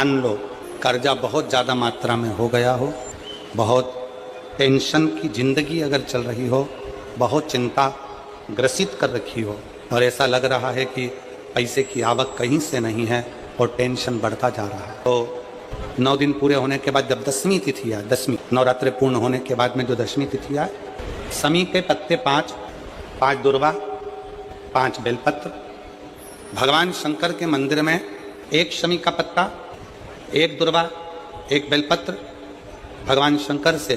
मान लो कर्जा बहुत ज़्यादा मात्रा में हो गया हो, बहुत टेंशन की ज़िंदगी अगर चल रही हो, बहुत चिंता ग्रसित कर रखी हो और ऐसा लग रहा है कि पैसे की आवक कहीं से नहीं है और टेंशन बढ़ता जा रहा है, तो 9 दिन पूरे होने के बाद जब 10वीं तिथि आए, 10वीं नवरात्रि पूर्ण होने के बाद में जो 10वीं तिथि आए, शमी के पत्ते 5 दुर्वा, 5 बेलपत्र, भगवान शंकर के मंदिर में 1 शमी का पत्ता, 1 दुर्वा, 1 बेलपत्र भगवान शंकर से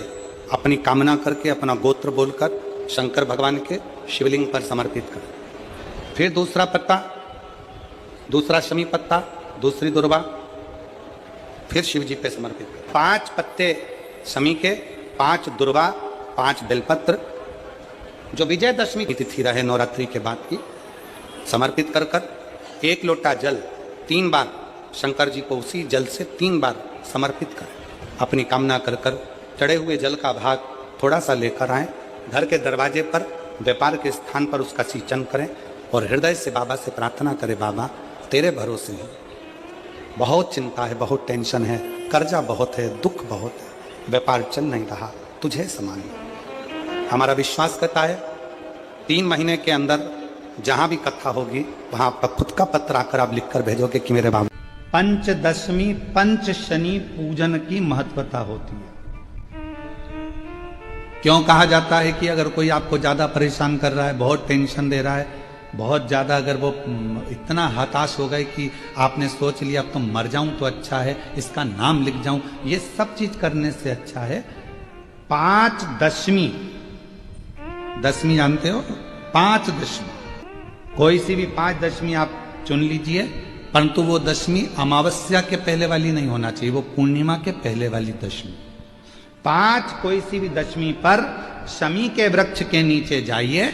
अपनी कामना करके अपना गोत्र बोलकर शंकर भगवान के शिवलिंग पर समर्पित करें। फिर दूसरा पत्ता, दूसरा शमी पत्ता, दूसरी दुर्वा, फिर शिव जी पे समर्पित करें। 5 पत्ते शमी के, 5 दुर्वा, 5 बेलपत्र जो विजयदशमी की तिथि रहे नवरात्रि के बाद की, समर्पित कर कर 1 लोटा जल 3 बार शंकर जी को उसी जल से 3 बार समर्पित करें। अपनी कामना कर कर चढ़े हुए जल का भाग थोड़ा सा लेकर आएं, घर के दरवाजे पर व्यापार के स्थान पर उसका सिंचन करें और हृदय से बाबा से प्रार्थना करें, बाबा तेरे भरोसे हैं, बहुत चिंता है, बहुत टेंशन है, कर्जा बहुत है, दुख बहुत है, व्यापार चल नहीं रहा, तुझे समान। हमारा विश्वास करता है 3 महीने के अंदर जहां भी कथा होगी वहां आपका खुद का पत्र आकर आप लिखकर भेजोगे कि मेरे बाबा। पंचदशमी पंच शनि पूजन की महत्वता होती है। क्यों कहा जाता है कि अगर कोई आपको ज्यादा परेशान कर रहा है, बहुत टेंशन दे रहा है, बहुत ज्यादा अगर वो इतना हताश हो गए कि आपने सोच लिया अब तो मर जाऊं तो अच्छा है, इसका नाम लिख जाऊं, ये सब चीज करने से अच्छा है 5 दशमी, दशमी जानते हो, 5 दशमी, कोई सी भी 5 दशमी आप चुन लीजिए, परंतु वो दशमी अमावस्या के पहले वाली नहीं होना चाहिए, वो पूर्णिमा के पहले वाली दशमी। 5 कोई सी भी दशमी पर शमी के वृक्ष के नीचे जाइए,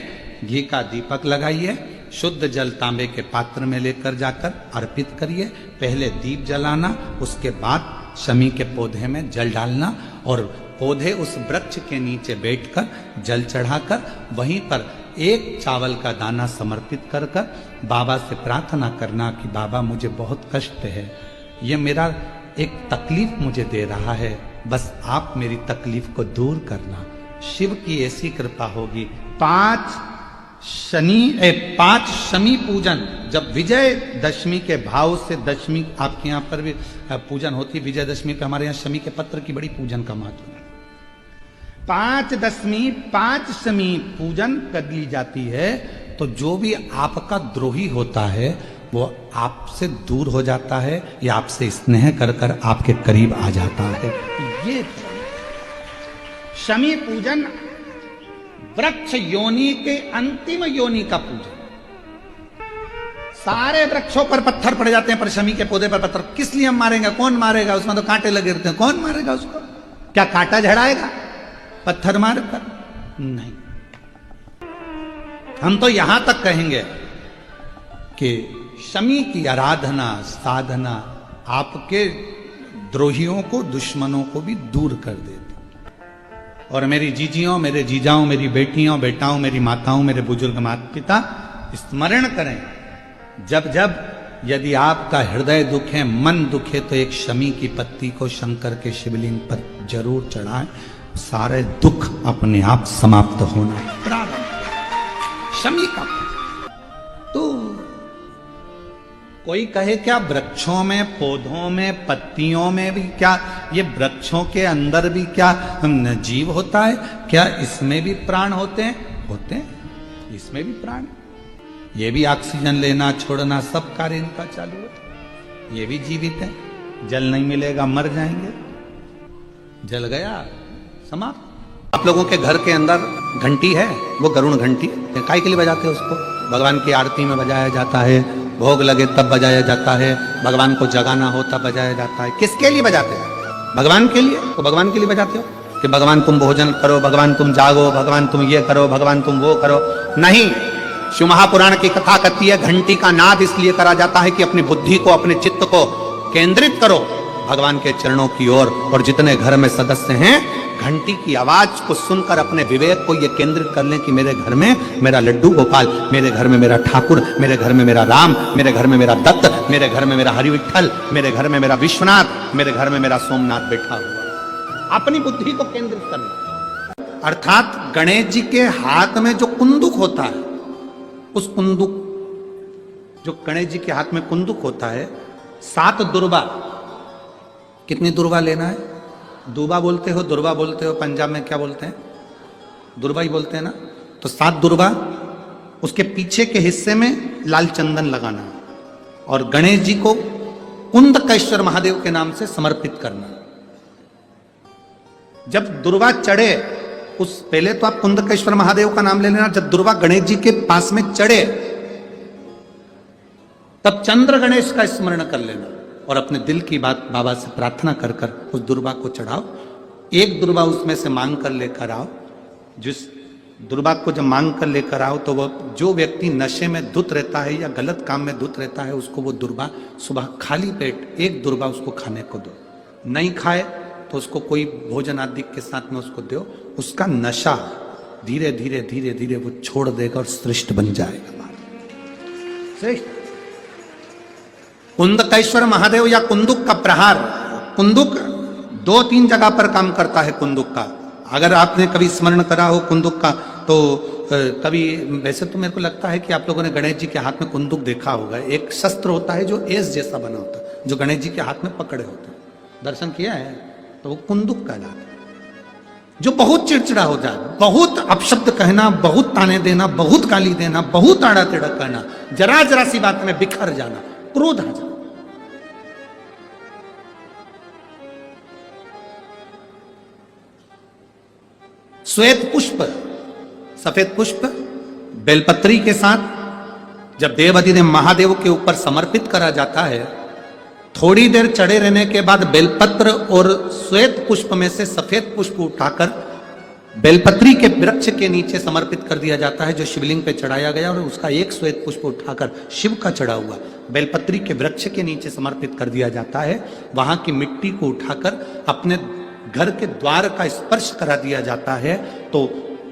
घी का दीपक लगाइए, शुद्ध जल तांबे के पात्र में लेकर जाकर अर्पित करिए, पहले दीप जलाना, उसके बाद शमी के पौधे में जल डालना और पौधे उस वृक्ष के नीचे बैठकर जल चढ़ाकर वहीं पर 1 चावल का दाना समर्पित कर कर बाबा से प्रार्थना करना कि बाबा मुझे बहुत कष्ट है, ये मेरा एक तकलीफ मुझे दे रहा है, बस आप मेरी तकलीफ को दूर करना, शिव की ऐसी कृपा होगी। 5 शमी पूजन, जब विजय दशमी के भाव से दशमी आपके यहाँ पर भी पूजन होती, विजयदशमी पे हमारे यहाँ शमी के पत्र की बड़ी पूजन का महत्व है। 5 दशमी 5 शमी पूजन कर ली जाती है तो जो भी आपका द्रोही होता है वो आपसे दूर हो जाता है या आपसे स्नेह कर कर आपके करीब आ जाता है। ये शमी पूजन वृक्ष योनि के अंतिम योनि का पूजन। सारे वृक्षों पर पत्थर पड़ जाते हैं पर शमी के पौधे पर पत्थर किस लिए हम मारेंगे? कौन मारेगा? उसमें तो कांटे लगे रहते हैं, कौन मारेगा उसको? क्या कांटा झड़ाएगा पत्थर मार कर? नहीं। हम तो यहां तक कहेंगे कि शमी की आराधना साधना आपके द्रोहियों को, दुश्मनों को भी दूर कर देती। और मेरी जीजियों, मेरे जीजाओं, मेरी बेटियों, बेटाओं, मेरी माताओं, मेरे बुजुर्ग माता पिता स्मरण करें, जब जब यदि आपका हृदय दुखे, मन दुखे तो एक शमी की पत्ती को शंकर के शिवलिंग पर जरूर चढ़ाएं, सारे दुख अपने आप समाप्त होना प्रारंभ। शमी का तो कोई कहे क्या वृक्षों में, पौधों में, पत्तियों में भी क्या, ये वृक्षों के अंदर भी क्या जीव होता है? क्या इसमें भी प्राण होते हैं? होते हैं, इसमें भी प्राण, ये भी ऑक्सीजन लेना छोड़ना सब कार्य इनका चालू है, ये भी जीवित है। जल नहीं मिलेगा मर जाएंगे, जल गया समाप्त। आप लोगों के घर के अंदर घंटी है, वो गरुड़ घंटी, काय के लिए बजाते हैं उसको? भगवान की आरती में बजाया जाता है, भोग लगे तब बजाया जाता है, भगवान को जगाना हो तब बजाया जाता है। किसके लिए बजाते हैं? भगवान के लिए। तो भगवान के लिए बजाते हो कि भगवान तुम भोजन करो, भगवान तुम जागो, भगवान तुम ये करो, भगवान तुम वो करो? नहीं। शिव महापुराण की कथा कहती है घंटी का नाद इसलिए करा जाता है कि अपनी बुद्धि को, अपने चित्त को केंद्रित करो भगवान के चरणों की ओर, और जितने घर में सदस्य हैं घंटी की आवाज को सुनकर अपने विवेक को यह केंद्रित कर लें कि मेरे घर में मेरा लड्डू गोपाल, मेरे घर में मेरा ठाकुर, मेरे घर में मेरा राम, मेरे घर में मेरा दत्त, मेरे घर में मेरा हरि विठल, मेरे घर में मेरा विश्वनाथ, मेरे घर में मेरा सोमनाथ बैठा हुआ। अपनी बुद्धि को केंद्रित करना, अर्थात गणेश जी के हाथ में जो कुंदुक होता है, उस कुंदुक, जो गणेश जी के हाथ में कुंदुक होता है, 7 दुर्बा, कितनी दुर्बा लेना है? दूबा बोलते हो, दुर्बा बोलते हो, पंजाब में क्या बोलते हैं? दुर्बा ही बोलते हैं ना। तो 7 दुर्बा, उसके पीछे के हिस्से में लाल चंदन लगाना और गणेश जी को कुंदकेश्वर महादेव के नाम से समर्पित करना। जब दुर्बा चढ़े, उस पहले तो आप कुंदकेश्वर महादेव का नाम ले लेना। जब दुर्बा गणेश जी के पास में चढ़े, तब चंद्र गणेश का स्मरण कर लेना और अपने दिल की बात बाबा से प्रार्थना कर कर उस दुर्बा को चढ़ाओ। एक दुर्बा उसमें से मांग कर लेकर आओ। जिस दुर्बा को जब मांग कर लेकर आओ, तो वह जो व्यक्ति नशे में धुत रहता है या गलत काम में धुत रहता है, उसको वो दुर्बा सुबह खाली पेट एक दुर्बा उसको खाने को दो। नहीं खाए तो उसको कोई भोजन आदि के साथ में उसको दो। उसका नशा धीरे धीरे धीरे धीरे वो छोड़ देगा और श्रेष्ठ बन जाएगा। श्रेष्ठ कुंदकेश्वर महादेव या कुंदुक का प्रहार, कुंदुक 2-3 जगह पर काम करता है। कुंदुक का अगर आपने कभी स्मरण करा हो कुंदुक का, तो कभी, वैसे तो मेरे को लगता है कि आप लोगों ने गणेश जी के हाथ में कुंदुक देखा होगा। एक शस्त्र होता है जो एस जैसा बना होता है, जो गणेश जी के हाथ में पकड़े होते हैं, दर्शन किया है, तो वो कुंदुक कहलाता है। जो बहुत चिड़चिड़ा हो जाए, बहुत अपशब्द कहना, बहुत ताने देना, बहुत गाली देना, बहुत आड़ा टेढ़ा कहना, जरा जरा सी बात में बिखर जाना, क्रोध आ जाना। श्वेत पुष्प, सफेद पुष्प बेलपत्री के साथ जब देवाधिदेव महादेव के ऊपर समर्पित करा जाता है, थोड़ी देर चढ़े रहने के बाद बेलपत्र और श्वेत पुष्प में से सफेद पुष्प उठाकर बेलपत्री के वृक्ष के नीचे समर्पित कर दिया जाता है, जो शिवलिंग पे चढ़ाया गया, और उसका एक श्वेत पुष्प उठाकर शिव का चढ़ा हुआ बेलपत्री के वृक्ष के नीचे समर्पित कर दिया जाता है। वहां की मिट्टी को उठाकर अपने घर के द्वार का स्पर्श करा दिया जाता है। तो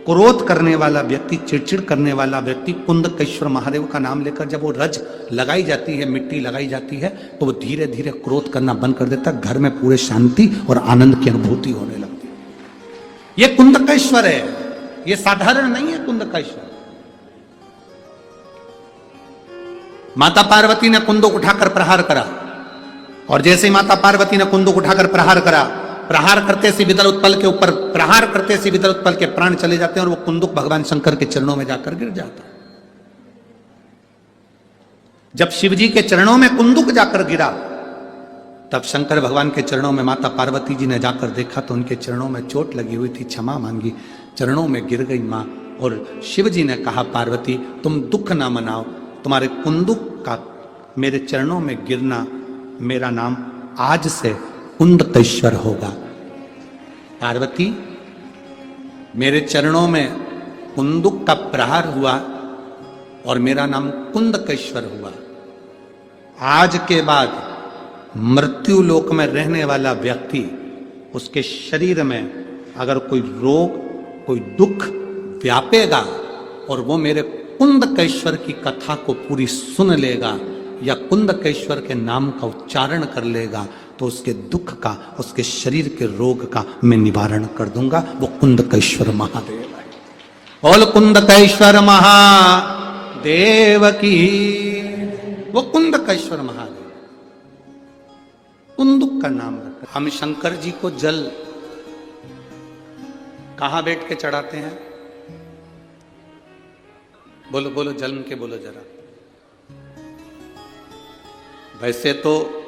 क्रोध करने वाला व्यक्ति, चिड़चिड़ करने वाला व्यक्ति कुंदकेश्वर महादेव का नाम लेकर जब वो रज लगाई जाती है, मिट्टी लगाई जाती है, तो वो धीरे धीरे क्रोध करना बंद कर देता है। घर में पूरे शांति और आनंद की अनुभूति होने लगती है। ये कुंदकेश्वर है, ये साधारण नहीं है। कुंदकेश्वर, माता पार्वती ने कुंदुक उठाकर प्रहार करा, और जैसे ही माता पार्वती ने कुंदुक उठाकर प्रहार करा, प्रहार करते से विदल उत्पल के ऊपर प्रहार करते से विदल उत्पल के प्राण चले जाते हैं, और वो कुंदुक भगवान शंकर के चरणों में जाकर गिर जाता है। जब शिवजी के चरणों में कुंदुक जाकर गिरा, तब शंकर भगवान के चरणों में माता पार्वती जी ने जाकर देखा तो उनके चरणों में चोट लगी हुई थी, क्षमा मांगी, चरणों में गिर गई मां। और शिव जी ने कहा, पार्वती तुम दुख ना मनाओ, तुम्हारे कुंदुक का मेरे चरणों में गिरना, मेरा नाम आज से कुंदकेश्वर होगा। पार्वती, मेरे चरणों में कुंदुक का प्रहार हुआ और मेरा नाम कुंदकेश्वर हुआ। आज के बाद मृत्यु लोक में रहने वाला व्यक्ति, उसके शरीर में अगर कोई रोग, कोई दुख व्यापेगा और वो मेरे कुंदकेश्वर की कथा को पूरी सुन लेगा या कुंदकेश्वर के नाम का उच्चारण कर लेगा, तो उसके दुख का, उसके शरीर के रोग का मैं निवारण कर दूंगा। वो कुंदकेश्वर महादेव है। बोल कुंदकेश्वर महादेव की। वो कुंदकेश्वर महादेव, कुंदुक का नाम रखा। हम शंकर जी को जल कहां बैठ के चढ़ाते हैं? बोलो बोलो, जन्म के बोलो जरा। वैसे तो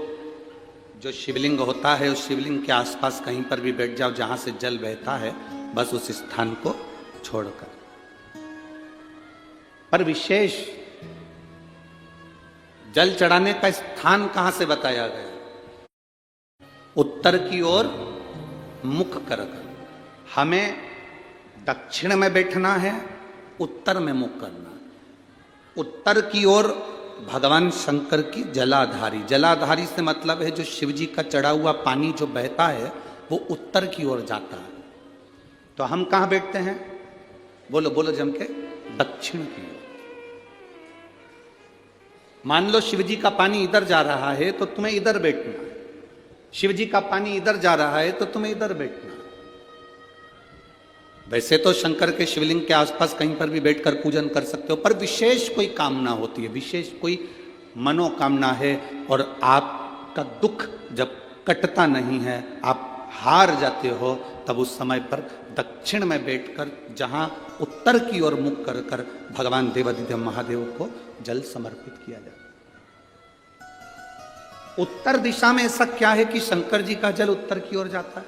जो शिवलिंग होता है, उस शिवलिंग के आसपास कहीं पर भी बैठ जाओ जहां से जल बहता है, बस उस स्थान को छोड़कर। पर विशेष जल चढ़ाने का स्थान कहां से बताया गया? उत्तर की ओर मुख करकर। हमें दक्षिण में बैठना है, उत्तर में मुख करना। उत्तर की ओर भगवान शंकर की जलाधारी, जलाधारी से मतलब है जो शिव जी का चढ़ा हुआ पानी जो बहता है वो उत्तर की ओर जाता है। तो हम कहां बैठते हैं? बोलो बोलो जम के, दक्षिण की ओर। मान लो शिव जी का पानी इधर जा रहा है तो तुम्हें इधर बैठना है, शिव जी का पानी इधर जा रहा है तो तुम्हें इधर बैठना है। वैसे तो शंकर के शिवलिंग के आसपास कहीं पर भी बैठकर पूजन कर सकते हो, पर विशेष कोई कामना होती है, विशेष कोई मनोकामना है, और आपका दुख जब कटता नहीं है, आप हार जाते हो, तब उस समय पर दक्षिण में बैठकर जहां उत्तर की ओर मुख कर कर भगवान देवादिदेव महादेव को जल समर्पित किया जाता है। उत्तर दिशा में ऐसा क्या है कि शंकर जी का जल उत्तर की ओर जाता है?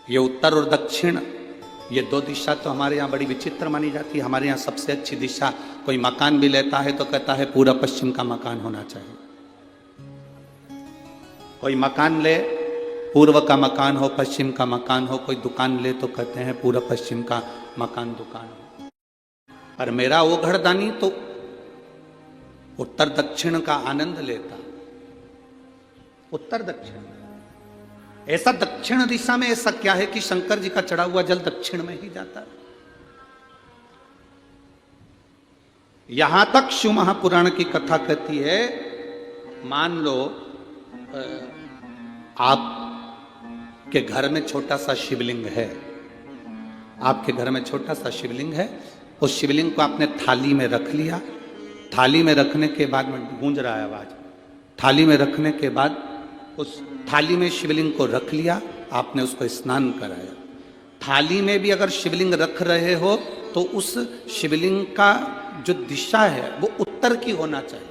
ये उत्तर और दक्षिण, ये दो दिशा तो हमारे यहाँ बड़ी विचित्र मानी जाती है। हमारे यहाँ सबसे अच्छी दिशा, कोई मकान भी लेता है तो कहता है पूरा पश्चिम का मकान होना चाहिए। कोई मकान ले, पूर्व का मकान हो, पश्चिम का मकान हो। कोई दुकान ले तो कहते हैं पूरा पश्चिम का मकान दुकान हो। पर मेरा वो घरदानी तो उत्तर दक्षिण का आनंद लेता, उत्तर दक्षिण। ऐसा दक्षिण दिशा में ऐसा क्या है कि शंकर जी का चढ़ा हुआ जल दक्षिण में ही जाता है? यहां तक शिव महापुराण की कथा कहती है, मान लो आपके घर में छोटा सा शिवलिंग है, आपके घर में छोटा सा शिवलिंग है, उस शिवलिंग को आपने थाली में रख लिया। थाली में रखने के बाद में गूंज रहा है आवाज, थाली में रखने के बाद उस थाली में शिवलिंग को रख लिया, आपने उसको स्नान कराया। थाली में भी अगर शिवलिंग रख रहे हो तो उस शिवलिंग का जो दिशा है वो उत्तर की होना चाहिए।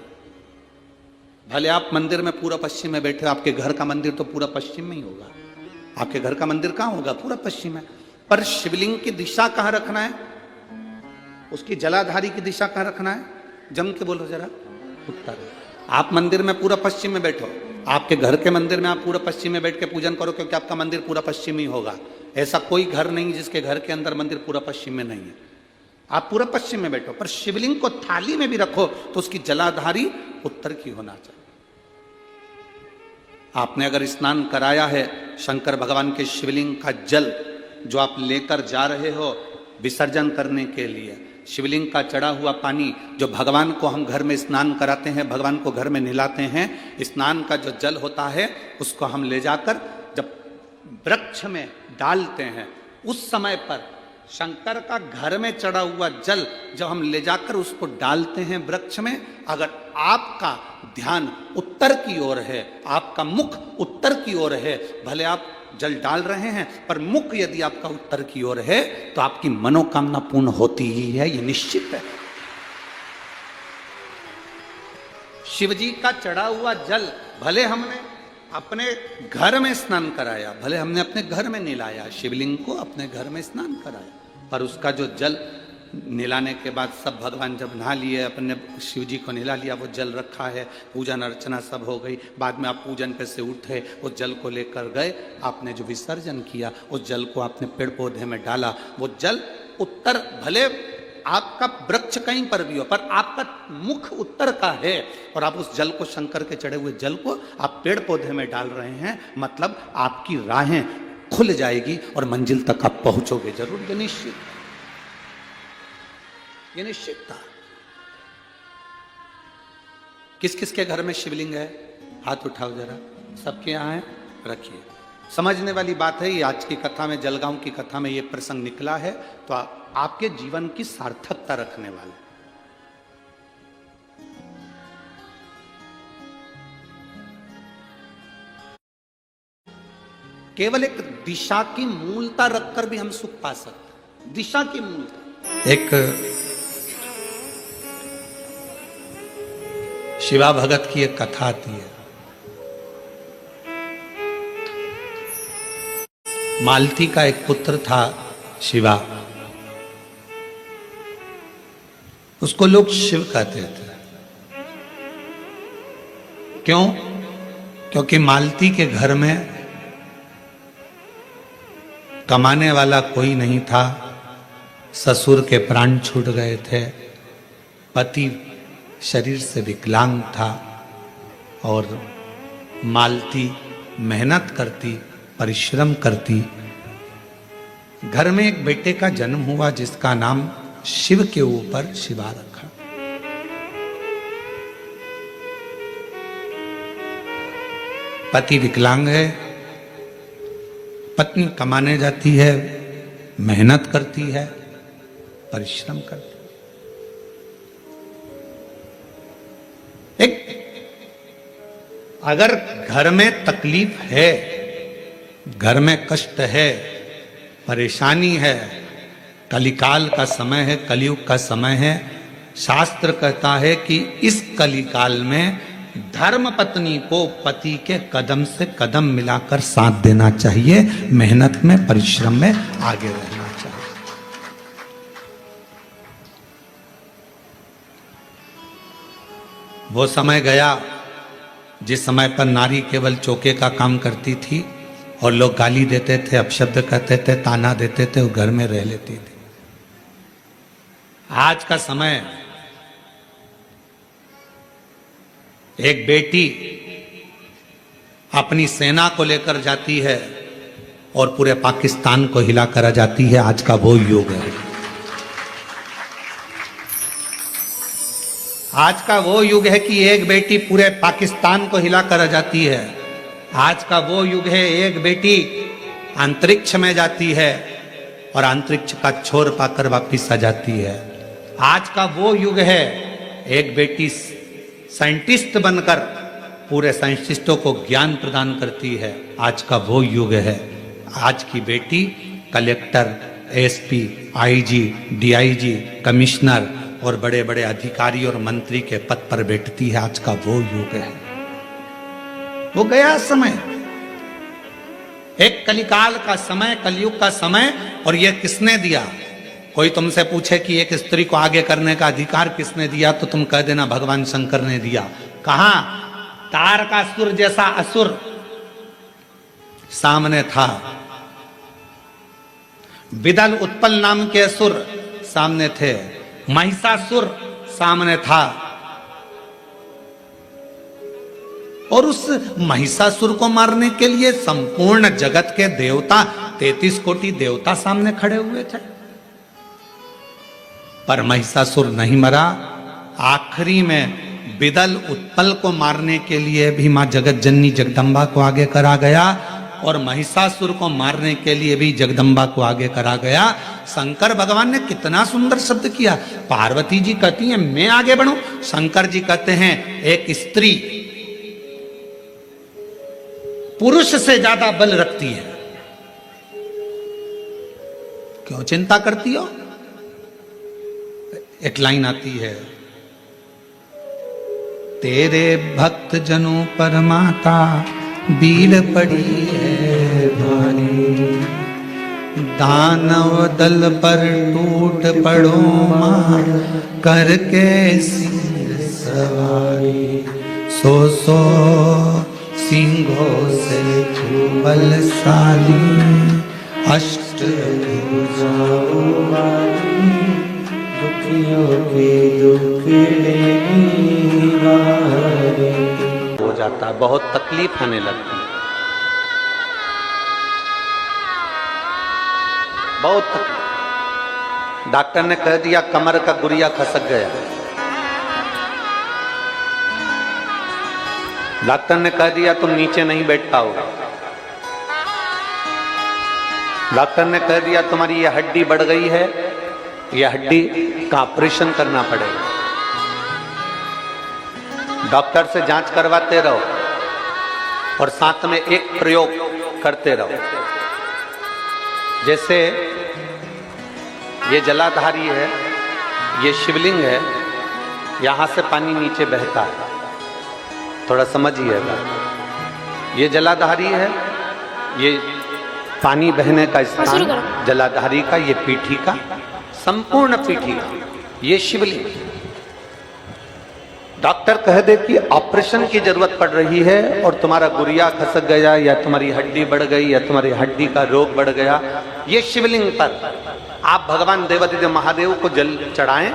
भले आप मंदिर में पूरा पश्चिम में बैठे हो, आपके घर का मंदिर तो पूरा पश्चिम में ही होगा, आपके घर का मंदिर कहाँ होगा? पूरा पश्चिम में। पर शिवलिंग की दिशा कहाँ रखना है, उसकी जलाधारी की दिशा कहाँ रखना है? जम के बोलो जरा, उत्तर। आप मंदिर में पूरा पश्चिम में बैठो, आपके घर के मंदिर में आप पूरा पश्चिम में बैठ के पूजन करो, क्योंकि आपका मंदिर पूरा पश्चिम ही होगा। ऐसा कोई घर नहीं जिसके घर के अंदर मंदिर पूरा पश्चिम में नहीं है। आप पूरा पश्चिम में बैठो, पर शिवलिंग को थाली में भी रखो तो उसकी जलाधारी उत्तर की होना चाहिए। आपने अगर स्नान कराया है, शंकर भगवान के शिवलिंग का जल जो आप लेकर जा रहे हो विसर्जन करने के लिए, शिवलिंग का चढ़ा हुआ पानी जो भगवान को हम घर में स्नान कराते हैं, भगवान को घर में नहलाते हैं, स्नान का जो जल होता है उसको हम ले जाकर जब वृक्ष में डालते हैं, उस समय पर शंकर का घर में चढ़ा हुआ जल जब हम ले जाकर उसको डालते हैं वृक्ष में, अगर आपका ध्यान उत्तर की ओर है, आपका मुख उत्तर की ओर है, भले आप जल डाल रहे हैं पर मुख यदि आपका उत्तर की ओर है तो आपकी मनोकामना पूर्ण होती ही है, ये निश्चित है। शिव जी का चढ़ा हुआ जल भले हमने अपने घर में स्नान कराया, भले हमने अपने घर में नहलाया, शिवलिंग को अपने घर में स्नान कराया, पर उसका जो जल नहलाने के बाद सब भगवान जब नहा लिए, अपने शिव जी को नहला लिया, वो जल रखा है, पूजन अर्चना सब हो गई, बाद में आप पूजन पे से उठे, उस जल को लेकर गए, आपने जो विसर्जन किया उस जल को आपने पेड़ पौधे में डाला, वो जल उत्तर, भले आपका वृक्ष कहीं पर भी हो पर आपका मुख उत्तर का है, और आप उस जल को, शंकर के चढ़े हुए जल को आप पेड़ पौधे में डाल रहे हैं, मतलब आपकी राहें खुल जाएगी और मंजिल तक आप पहुंचोगे जरूर, ये निश्चित, ये निश्चित था। किस किस के घर में शिवलिंग है? हाथ उठाओ जरा, सबके यहां है, रखिए। समझने वाली बात है, ये आज की कथा में, जलगांव की कथा में ये प्रसंग निकला है, तो आपके जीवन की सार्थकता रखने वाला। केवल एक दिशा की मूलता रखकर भी हम सुख पा सकते हैं, दिशा की मूलता। एक शिवा भगत की एक कथा आती है। मालती का एक पुत्र था शिवा, उसको लोग शिव कहते थे। क्यों? क्योंकि मालती के घर में कमाने वाला कोई नहीं था, ससुर के प्राण छूट गए थे, पति शरीर से विकलांग था, और मालती मेहनत करती, परिश्रम करती, घर में एक बेटे का जन्म हुआ जिसका नाम शिव के ऊपर शिवा रखा। पति विकलांग है, पत्नी कमाने जाती है, मेहनत करती है, परिश्रम करती है। एक अगर घर में तकलीफ है, घर में कष्ट है, परेशानी है, कलिकाल का समय है, कलयुग का समय है, शास्त्र कहता है कि इस कलिकाल में धर्म पत्नी को पति के कदम से कदम मिलाकर साथ देना चाहिए, मेहनत में, परिश्रम में आगे रहना चाहिए। वो समय गया जिस समय पर नारी केवल चौके का काम करती थी और लोग गाली देते थे, अपशब्द कहते थे, ताना देते थे, वो घर में रह लेती थी। आज का समय एक बेटी अपनी सेना को लेकर जाती है और पूरे पाकिस्तान को हिला कर आ जाती है। आज का वो युग है, आज का वो युग है कि एक बेटी पूरे पाकिस्तान को हिला कर आ जाती है। आज का वो युग है एक बेटी अंतरिक्ष में जाती है और अंतरिक्ष का छोर पाकर वापिस आ जाती है। आज का वो युग है एक बेटी साइंटिस्ट बनकर पूरे साइंटिस्टों को ज्ञान प्रदान करती है। आज का वो युग है, आज की बेटी collector, SP, IG, DIG, commissioner और बड़े बड़े अधिकारी और मंत्री के पद पर बैठती है। आज का वो युग है, वो गया समय, एक कलिकाल का समय, कलयुग का समय। और ये किसने दिया? कोई तुमसे पूछे कि एक स्त्री को आगे करने का अधिकार किसने दिया, तो तुम कह देना भगवान शंकर ने दिया। कहां? तारकासुर जैसा असुर सामने था, विदल उत्पल नाम के असुर सामने थे, महिषासुर सामने था। और उस महिषासुर को मारने के लिए संपूर्ण जगत के देवता, 33 कोटि देवता सामने खड़े हुए थे, पर महिषासुर नहीं मरा। आखिरी में विदल उत्पल को मारने के लिए भी मां जगत जननी जगदम्बा को आगे करा गया और महिषासुर को मारने के लिए भी जगदम्बा को आगे करा गया। शंकर भगवान ने कितना सुंदर शब्द किया। पार्वती जी कहती हैं मैं आगे बढ़ूं, शंकर जी कहते हैं एक स्त्री पुरुष से ज्यादा बल रखती है, क्यों चिंता करती हो? एक लाइन आती है, तेरे भक्त जनों पर माता बीड़ पड़ी है भारी, दानव दल पर टूट पड़ो मार करके सिंह सवारी, सो सिंहों से बलशाली अष्टभुजाओं वाली, हो जाता है, बहुत तकलीफ आने लगती है, बहुत तकलीफ। डॉक्टर ने कह दिया कमर का गुरिया खसक गया, डॉक्टर ने कह दिया तुम नीचे नहीं बैठ पाओगे, डॉक्टर ने कह दिया तुम्हारी ये हड्डी बढ़ गई है, ये हड्डी का ऑपरेशन करना पड़ेगा। डॉक्टर से जांच करवाते रहो और साथ में एक प्रयोग करते रहो। जैसे ये जलाधारी है, ये शिवलिंग है, यहां से पानी नीचे बहता है, थोड़ा समझिएगा। ये जलाधारी है, ये पानी बहने का स्थान जलाधारी का, ये पीठी का, संपूर्ण पीठी का, ये शिवलिंग। डॉक्टर कह दे कि ऑपरेशन की जरूरत पड़ रही है और तुम्हारा गुरिया खसक गया या तुम्हारी हड्डी बढ़ गई या तुम्हारी हड्डी का रोग बढ़ गया, ये शिवलिंग पर आप भगवान देवादिदेव महादेव को जल चढ़ाएं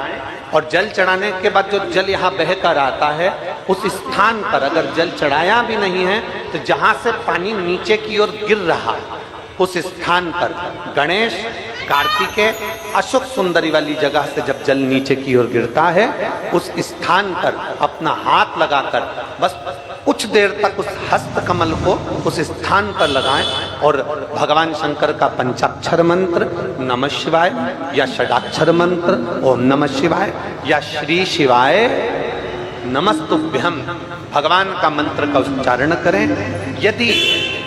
और जल चढ़ाने के बाद जो जल यहाँ बहकर आता है उस स्थान पर अगर जल चढ़ाया भी नहीं है तो जहां से पानी नीचे की ओर गिर रहा है उस स्थान पर गणेश, कार्तिकेय, अशोक सुंदरी वाली जगह से जब जल नीचे की ओर गिरता है, उस स्थान पर अपना हाथ लगाकर बस कुछ देर तक उस हस्त कमल को उस स्थान पर लगाएं और भगवान शंकर का पंचाक्षर मंत्र नमः शिवाय या षडाक्षर मंत्र ओम नमः शिवाय या श्री शिवाय नमस्तुभ्यम भगवान का मंत्र का उच्चारण करें। यदि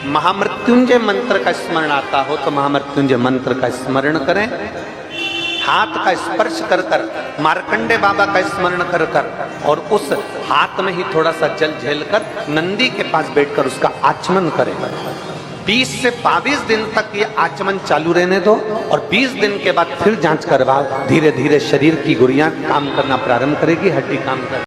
महामृत्युंजय मंत्र का स्मरण आता हो तो महामृत्युंजय मंत्र का स्मरण करें। हाथ का स्पर्श कर कर मार्कंडे बाबा का स्मरण कर कर और उस हाथ में ही थोड़ा सा जल झेलकर नंदी के पास बैठकर उसका आचमन करें। 20 से 22 दिन तक ये आचमन चालू रहने दो और 20 दिन के बाद फिर जांच करवाओ। धीरे धीरे शरीर की गुड़ियां काम करना प्रारंभ करेगी, हड्डी काम कर